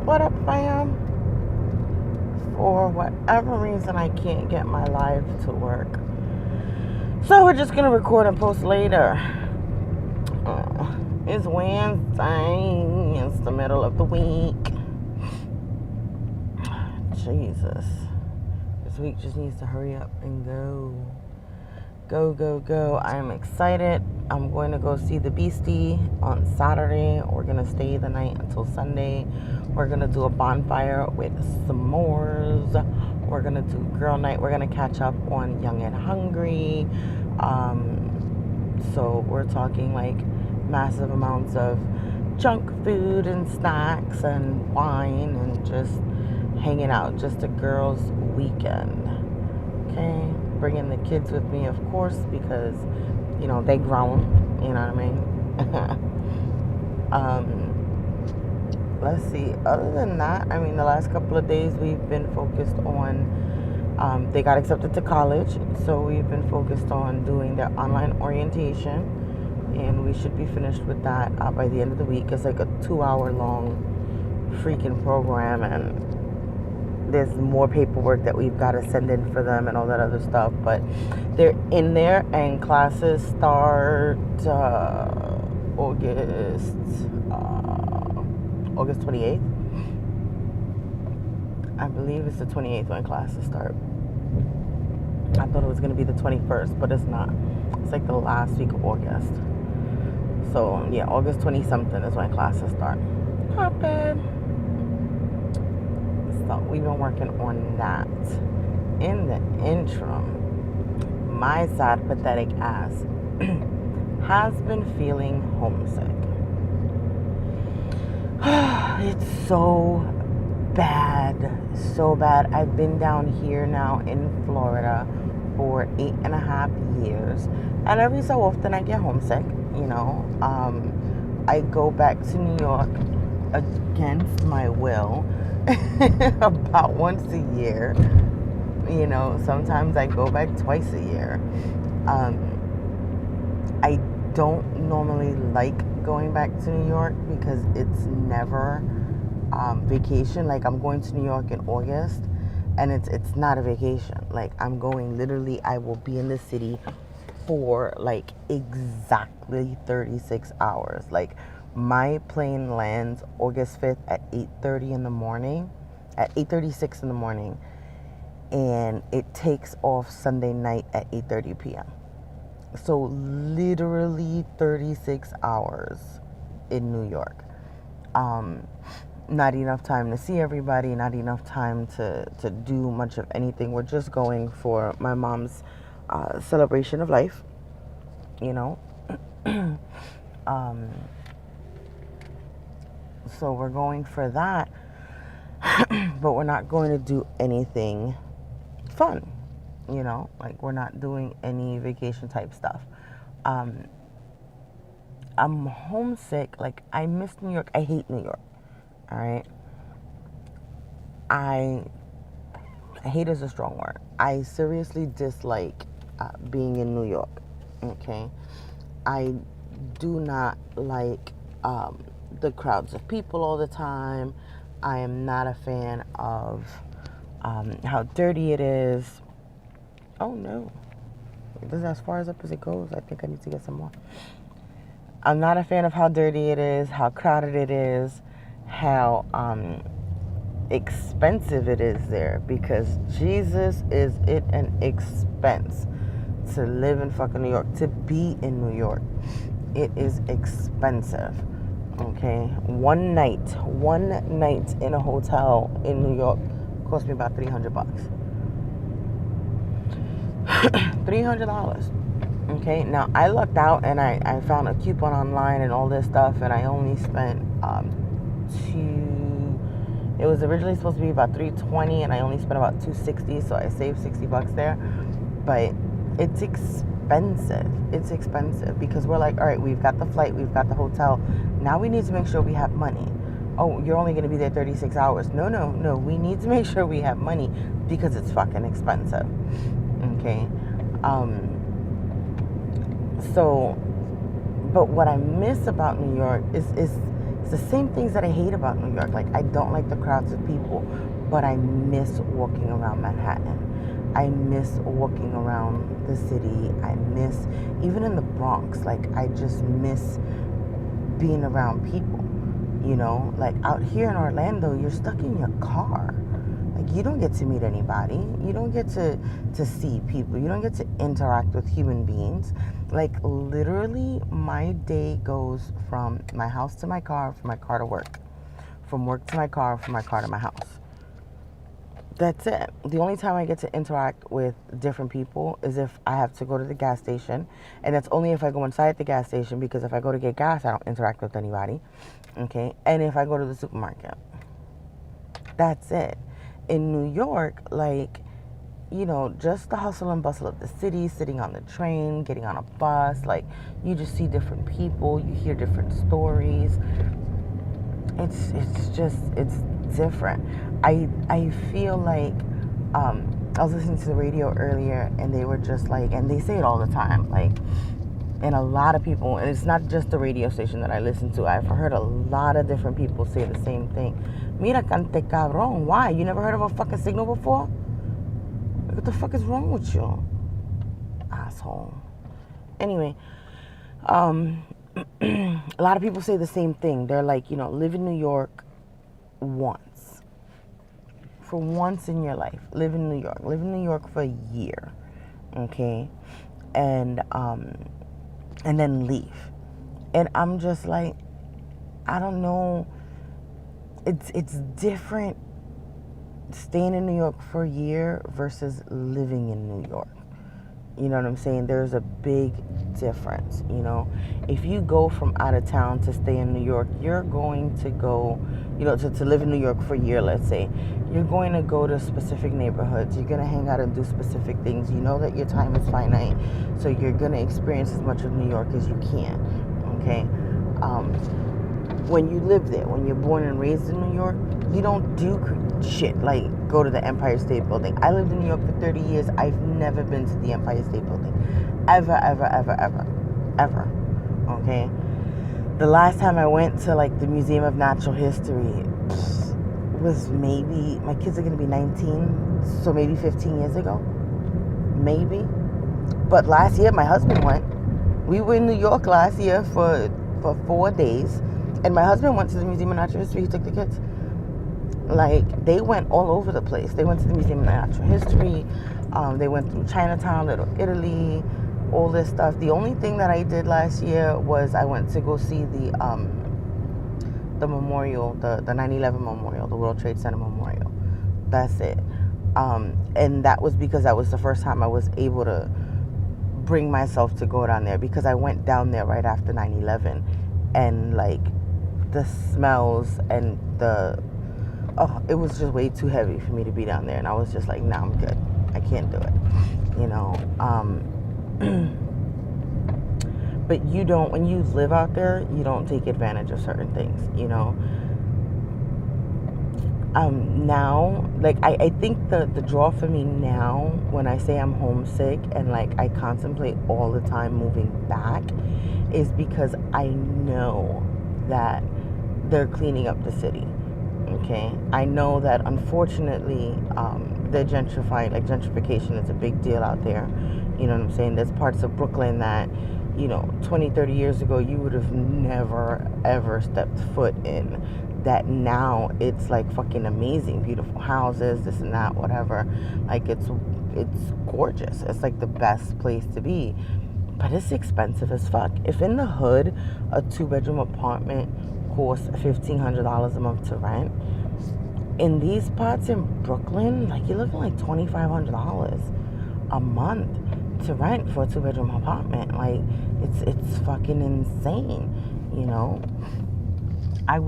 What up, fam? For whatever reason, I can't get my live to work. So we're just going to record and post later. It's Wednesday. It's the middle of the week. Jesus. This week just needs to hurry up and go. Go, go, go. I'm excited. I'm going to go see the Beastie on Saturday. We're going to stay the night until Sunday. We're going to do a bonfire with s'mores. We're going to do girl night. We're going to catch up on Young and Hungry. So we're talking like massive amounts of junk food and snacks and wine and just hanging out. Just a girls' weekend. Okay? Bringing the kids with me, of course, because, you know, they grown. You know what I mean? Let's see. Other than that, I mean, the last couple of days we've been focused on, they got accepted to college, so we've been focused on doing their online orientation, and we should be finished with that by the end of the week. It's like a 2-hour long freaking program, and there's more paperwork that we've got to send in for them and all that other stuff, but they're in there, and classes start August 28th. I believe it's the 28th when classes start. I thought it was going to be the 21st, but it's not. It's like the last week of August. So yeah, August 20-something is when classes start. Not bad. So we've been working on that. In the interim, my sad, pathetic ass has been feeling homesick. It's so bad. So bad. I've been down here now in Florida for 8.5 years. And every so often I get homesick, you know. I go back to New York against my will. About once a year. You know, sometimes I go back twice a year. I don't normally like going back to New York because it's never vacation. Like, I'm going to New York in August, and it's not a vacation. Like, I'm going literally, I will be in the city for like exactly 36 hours. Like, my plane lands August 5th at 8:30 in the morning, at 8:36 in the morning, and it takes off Sunday night at 8:30 p.m. So literally 36 hours in New York. Not enough time to see everybody, not enough time to do much of anything. We're just going for my mom's celebration of life, you know. So we're going for that, but we're not going to do anything fun, you know, like we're not doing any vacation type stuff. I'm homesick. Like, I miss New York. I hate New York. All right. I hate is a strong word. I seriously dislike being in New York. Okay. I do not like the crowds of people all the time. I am not a fan of how dirty it is. Oh no, this is as far as up as it goes. I think I need to get some more. I'm not a fan of how dirty it is, how crowded it is, how expensive it is there, because Jesus, is it an expense to live in fucking New York, to be in New York. It is expensive. Okay, one night in a hotel in New York cost me about $300. $300. Okay, now I lucked out and I found a coupon online and all this stuff, and I only spent it was originally supposed to be about $320, and I only spent about $260, so I saved $60 there. But it's expensive. It's expensive because we're like, all right, we've got the flight, we've got the hotel. Now we need to make sure we have money. Oh, you're only going to be there 36 hours. No. We need to make sure we have money because it's fucking expensive. Okay. So, but what I miss about New York is It's the same things that I hate about New York. Like, I don't like the crowds of people, but I miss walking around Manhattan. I miss walking around the city. I miss, even in the Bronx, like, I just miss being around people, you know? Like, out here in Orlando, you're stuck in your car. Like, you don't get to meet anybody. You don't get to see people. You don't get to interact with human beings. Like, literally, my day goes from my house to my car, from my car to work. From work to my car, from my car to my house. That's it. The only time I get to interact with different people is if I have to go to the gas station. And that's only if I go inside the gas station, because if I go to get gas, I don't interact with anybody. Okay? And if I go to the supermarket. That's it. In New York, like, you know, just the hustle and bustle of the city, sitting on the train, getting on a bus, like, you just see different people, you hear different stories. It's different. I feel like, I was listening to the radio earlier, and they were just like, and they say it all the time, like, and a lot of people, and it's not just the radio station that I listen to, I've heard a lot of different people say the same thing. Mira, cante cabrón. Why? You never heard of a fucking signal before? What the fuck is wrong with you? Asshole. Anyway, a lot of people say the same thing. They're like, you know, live in New York once. For once in your life. Live in New York. Live in New York for a year. Okay? And then leave. And I'm just like, I don't know. It's different staying in New York for a year versus living in New York. You know what I'm saying? There's a big difference, you know? If you go from out of town to stay in New York, you're going to go, you know, to live in New York for a year, let's say. You're going to go to specific neighborhoods. You're going to hang out and do specific things. You know that your time is finite, so you're going to experience as much of New York as you can, okay? When you live there, when you're born and raised in New York, you don't do shit like go to the Empire State Building. I lived in New York for 30 years. I've never been to the Empire State Building. Ever. Okay? The last time I went to, like, the Museum of Natural History was maybe, my kids are going to be 19, so maybe 15 years ago. Maybe. But last year, my husband went. We were in New York last year for 4 days. And my husband went to the Museum of Natural History. He took the kids. Like, they went all over the place. They went to the Museum of Natural History. They went through Chinatown, Little Italy, all this stuff. The only thing that I did last year was I went to go see the memorial, the 9/11 memorial, the World Trade Center memorial. That's it. And that was because that was the first time I was able to bring myself to go down there, because I went down there right after 9/11, and, like, the smells and it was just way too heavy for me to be down there. And I was just like, nah, I'm good. I can't do it. You know? But you don't, when you live out there, you don't take advantage of certain things, you know? Now, like, I think the draw for me now, when I say I'm homesick and, like, I contemplate all the time moving back, is because I know that they're cleaning up the city. Okay, I know that, unfortunately, the gentrification is a big deal out there. You know what I'm saying? There's parts of Brooklyn that, you know, 20, 30 years ago, you would have never, ever stepped foot in. That now it's like fucking amazing, beautiful houses, this and that, whatever. Like, it's gorgeous. It's like the best place to be. But it's expensive as fuck. If in the hood, a 2-bedroom apartment costs $1,500 a month to rent, in these parts in Brooklyn, like, you're looking like $2,500 a month to rent for a 2-bedroom apartment. Like, it's fucking insane, you know? I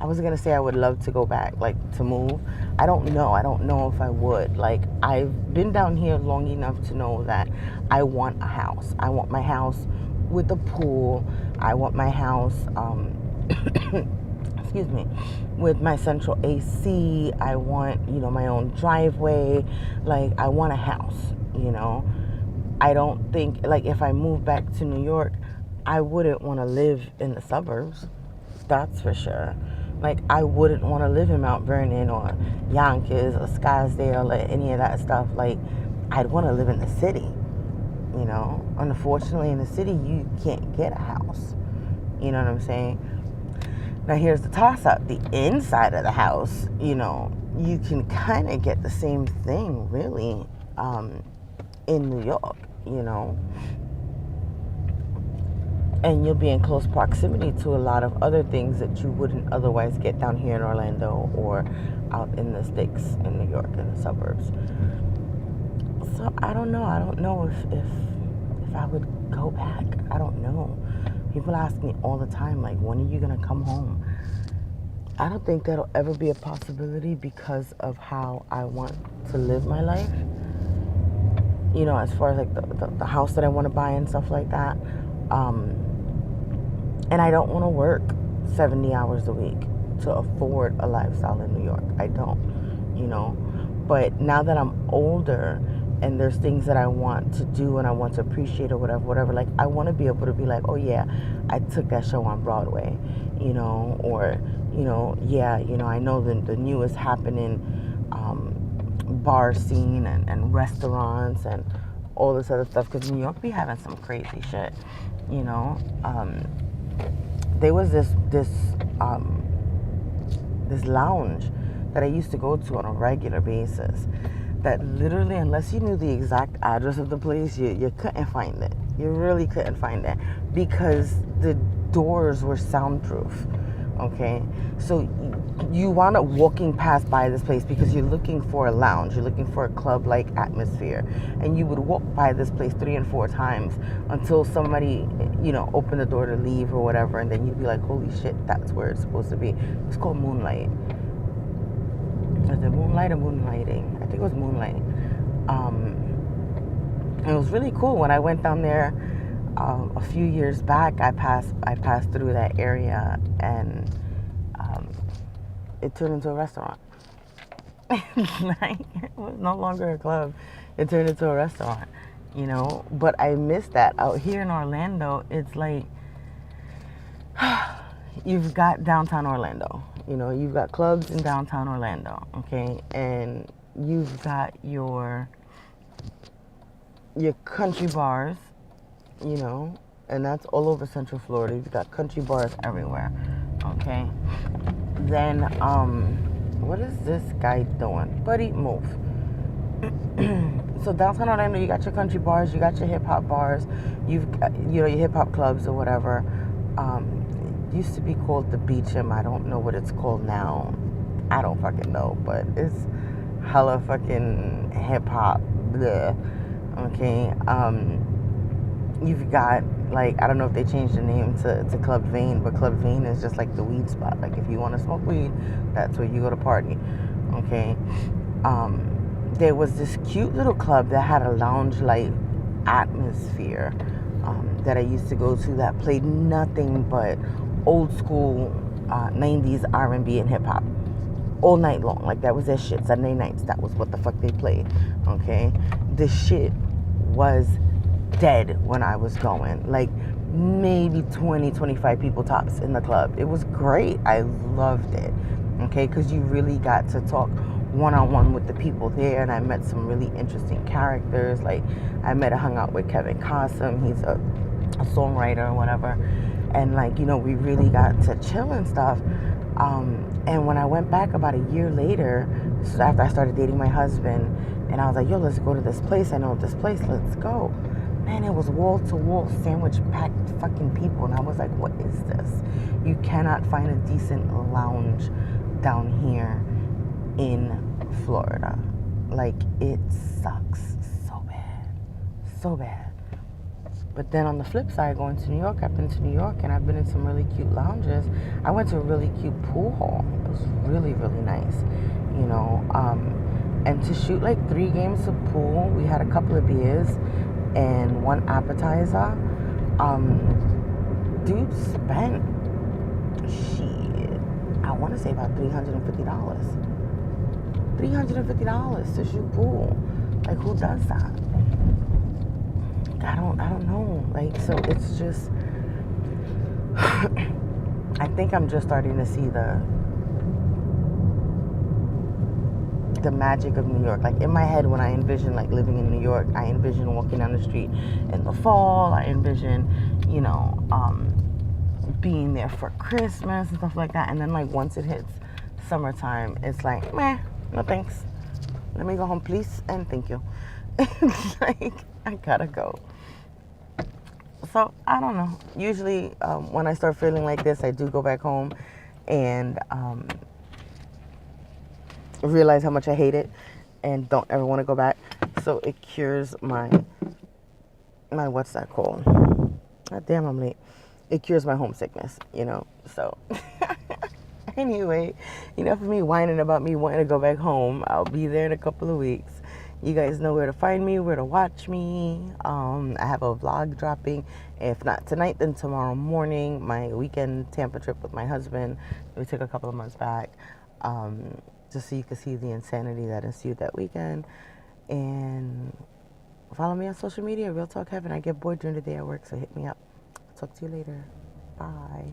was gonna say I would love to go back, like, to move. I don't know if I would. Like, I've been down here long enough to know that I want a house. I want my house with a pool. I want my house, excuse me, with my central AC. I want, you know, my own driveway. Like, I want a house, you know. I don't think, like, if I move back to New York, I wouldn't want to live in the suburbs. That's for sure. Like, I wouldn't want to live in Mount Vernon or Yonkers or Scottsdale or any of that stuff. Like, I'd want to live in the city, you know. Unfortunately, in the city, you can't get a house. You know what I'm saying? Now, here's the toss-up. The inside of the house, you know, you can kind of get the same thing, really, in New York, you know. And you'll be in close proximity to a lot of other things that you wouldn't otherwise get down here in Orlando or out in the sticks in New York, in the suburbs. So I don't know. I don't know if I would go back. I don't know. People ask me all the time, like, when are you going to come home? I don't think that'll ever be a possibility because of how I want to live my life. You know, as far as like the house that I want to buy and stuff like that. And I don't want to work 70 hours a week to afford a lifestyle in New York. I don't, you know. But now that I'm older and there's things that I want to do and I want to appreciate or whatever, like, I want to be able to be like, oh yeah, I took that show on Broadway, you know, or, you know, yeah, you know, I know the newest happening bar scene and restaurants and all this other stuff, because New York be having some crazy shit, you know. There was this lounge that I used to go to on a regular basis that literally, unless you knew the exact address of the place, you couldn't find it. You really couldn't find it because the doors were soundproof, okay? So you wound up walking past by this place because you're looking for a lounge, you're looking for a club-like atmosphere, and you would walk by this place 3 and 4 times until somebody, you know, opened the door to leave or whatever, and then you'd be like, holy shit, that's where it's supposed to be. It's called Moonlight. Is it Moonlight or Moonlighting? I think it was Moonlight. It was really cool. When I went down there a few years back, I passed through that area, and it turned into a restaurant. Like, it was no longer a club. It turned into a restaurant, you know. But I miss that. Out here in Orlando, it's like you've got downtown Orlando. You know, you've got clubs in downtown Orlando, okay? And you've got your country bars, you know, and that's all over Central Florida. You've got country bars everywhere, okay? Then, what is this guy doing? Buddy, move. So downtown Orlando, you got your country bars, you got your hip hop bars, you've got, you know, your hip hop clubs or whatever. It used to be called the Beacham. I don't know what it's called now. I don't fucking know, but it's hella fucking hip hop. Bleh. Okay. You've got, like, I don't know if they changed the name to Club Vane, but Club Vane is just like the weed spot. Like, if you want to smoke weed, that's where you go to party. Okay. There was this cute little club that had a lounge-like atmosphere that I used to go to that played nothing but old school 90s R&B and hip hop all night long. Like, that was their shit. Sunday nights, that was what the fuck they played. Okay. The shit was dead when I was going. Like, maybe 20, 25 people tops in the club. It was great. I loved it. Okay, because you really got to talk one-on-one with the people there, and I met some really interesting characters. Like, I hung out with Kevin Costner. He's a songwriter or whatever, and, like, you know, we really got to chill and stuff. And when I went back about a year later, so after I started dating my husband, and I was like, yo, let's go to this place. I know this place. Let's go. Man, it was wall-to-wall sandwich-packed fucking people, and I was like, what is this? You cannot find a decent lounge down here in Florida. Like, it sucks so bad. So bad. But then on the flip side, going to New York, I've been to New York and I've been in some really cute lounges. I went to a really cute pool hall. It was really, really nice, you know. And to shoot like 3 games of pool, we had a couple of beers and 1 appetizer. Dude spent, I want to say about $350. $350 to shoot pool. Like, who does that? I don't know. Like, so it's just, I think I'm just starting to see the magic of New York. Like in my head, when I envision like living in New York, I envision walking down the street in the fall. I envision, being there for Christmas and stuff like that. And then like once it hits summertime, it's like, meh, no thanks. Let me go home, please, and thank you. Like I gotta go. So I don't know. Usually, when I start feeling like this, I do go back home and realize how much I hate it and don't ever want to go back. So it cures my what's that called? God damn, I'm late. It cures my homesickness, So anyway, enough of me whining about me wanting to go back home. I'll be there in a couple of weeks. You guys know where to find me, where to watch me. I have a vlog dropping. If not tonight, then tomorrow morning. My weekend Tampa trip with my husband. We took a couple of months back. Just so you can see the insanity that ensued that weekend. And follow me on social media, Real Talk Heaven. I get bored during the day at work, so hit me up. Talk to you later. Bye.